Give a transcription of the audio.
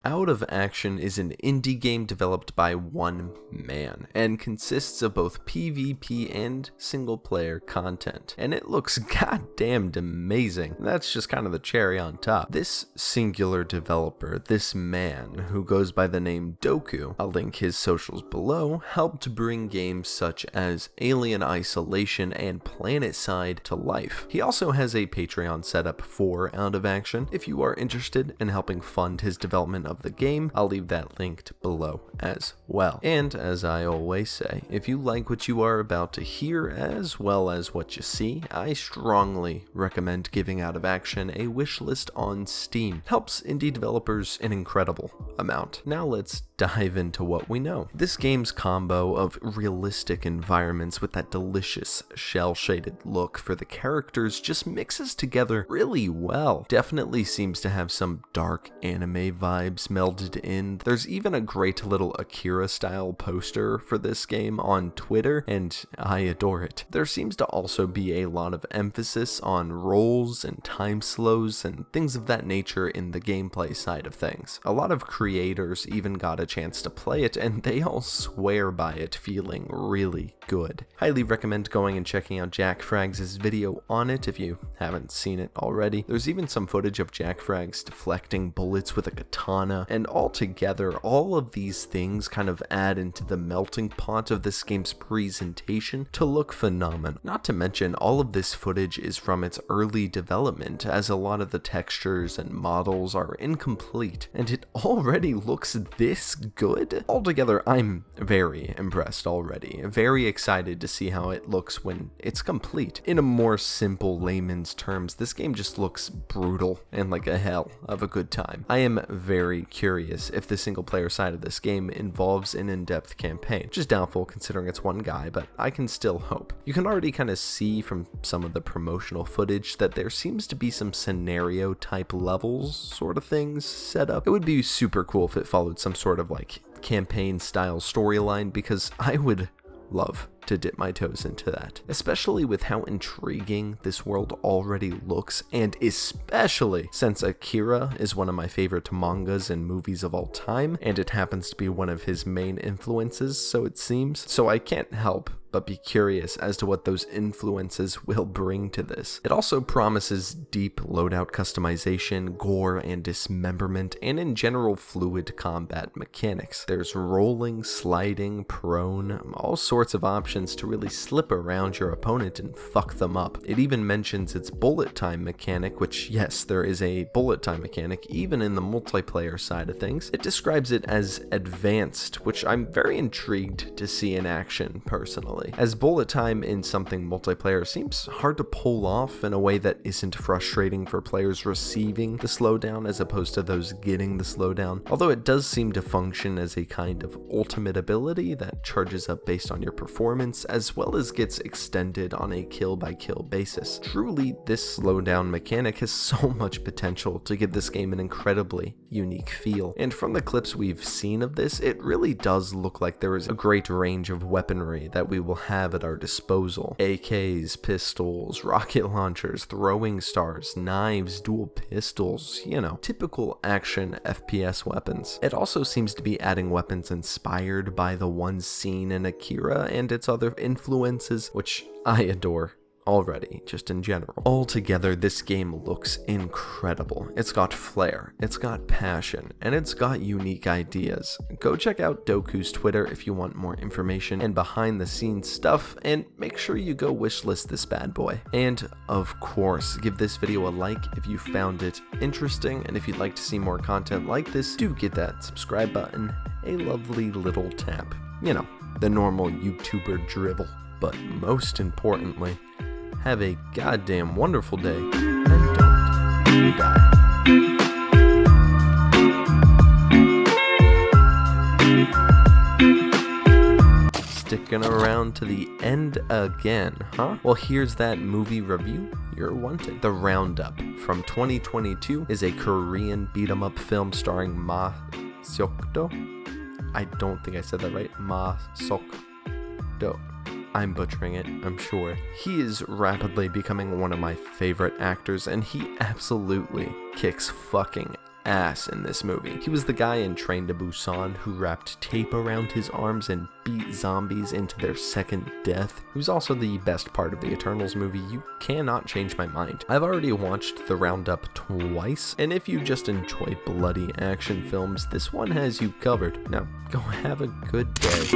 Out of Action is an indie game developed by one man and consists of both PvP and single player content, and it looks goddamn amazing. That's just kind of the cherry on top. This singular developer, this man who goes by the name Doku, I'll link his socials below, helped bring games such as Alien Isolation and PlanetSide to life. He also has a Patreon setup for Out of Action. If you are interested in helping fund his development of the game, I'll leave that linked below as well. And as I always say, if you like what you are about to hear as well as what you see, I strongly recommend giving Out of Action a wishlist on Steam. Helps indie developers an incredible amount. Now let's dive into what we know. This game's combo of realistic environments with that delicious shell-shaded look for the characters just mixes together really well. Definitely seems to have some dark anime vibes melded in. There's even a great little Akira style poster for this game on Twitter, and I adore it. There seems to also be a lot of emphasis on rolls and time slows and things of that nature in the gameplay side of things. A lot of creators even got a chance to play it, and they all swear by it feeling really good. Highly recommend going and checking out Jack Frags' video on it if you haven't seen it already. There's even some footage of Jack Frags deflecting bullets with a katana, and altogether all of these things kind of add into the melting pot of this game's presentation to look phenomenal. Not to mention all of this footage is from its early development, as a lot of the textures and models are incomplete, and it already looks this good. Altogether, I'm very impressed already. Very excited to see how it looks when it's complete. In a more simple layman's terms, this game just looks brutal and like a hell of a good time. I am very curious if the single player side of this game involves an in-depth campaign, which is doubtful considering it's one guy, but I can still hope. You can already kind of see from some of the promotional footage that there seems to be some scenario type levels sort of things set up. It would be super cool if it followed some sort of like campaign style storyline, because I would love to dip my toes into that, especially with how intriguing this world already looks, and especially since Akira is one of my favorite mangas and movies of all time, and it happens to be one of his main influences, so it seems. So I can't help but be curious as to what those influences will bring to this. It also promises deep loadout customization, gore and dismemberment, and in general fluid combat mechanics. There's rolling, sliding, prone, all sorts of options to really slip around your opponent and fuck them up. It even mentions its bullet time mechanic, which yes, there is a bullet time mechanic even in the multiplayer side of things. It describes it as advanced, which I'm very intrigued to see in action personally, as bullet time in something multiplayer seems hard to pull off in a way that isn't frustrating for players receiving the slowdown as opposed to those getting the slowdown, although it does seem to function as a kind of ultimate ability that charges up based on your performance as well as gets extended on a kill by kill basis. Truly, this slowdown mechanic has so much potential to give this game an incredibly unique feel, and from the clips we've seen of this, it really does look like there is a great range of weaponry that we will have at our disposal. AKs, pistols, rocket launchers, throwing stars, knives, dual pistols, you know, typical action FPS weapons. It also seems to be adding weapons inspired by the ones seen in Akira and its other influences, which I adore already, just in general. Altogether, this game looks incredible. It's got flair, it's got passion, and it's got unique ideas. Go check out Doku's Twitter if you want more information and behind the scenes stuff, and make sure you go wishlist this bad boy. And of course, give this video a like if you found it interesting, and if you'd like to see more content like this, do get that subscribe button a lovely little tap. You know, the normal YouTuber drivel. But most importantly, have a goddamn wonderful day, and don't die. Sticking around to the end again, huh? Well, here's that movie review you're wanting. The Roundup from 2022 is a Korean beat-em-up film starring Ma Seok-do. I don't think I said that right. Ma Seok-do. I'm butchering it, I'm sure. He is rapidly becoming one of my favorite actors, and he absolutely kicks fucking ass in this movie. He was the guy in Train to Busan who wrapped tape around his arms and beat zombies into their second death. He was also the best part of the Eternals movie. You cannot change my mind. I've already watched The Roundup twice, and if you just enjoy bloody action films, this one has you covered. Now, go have a good day.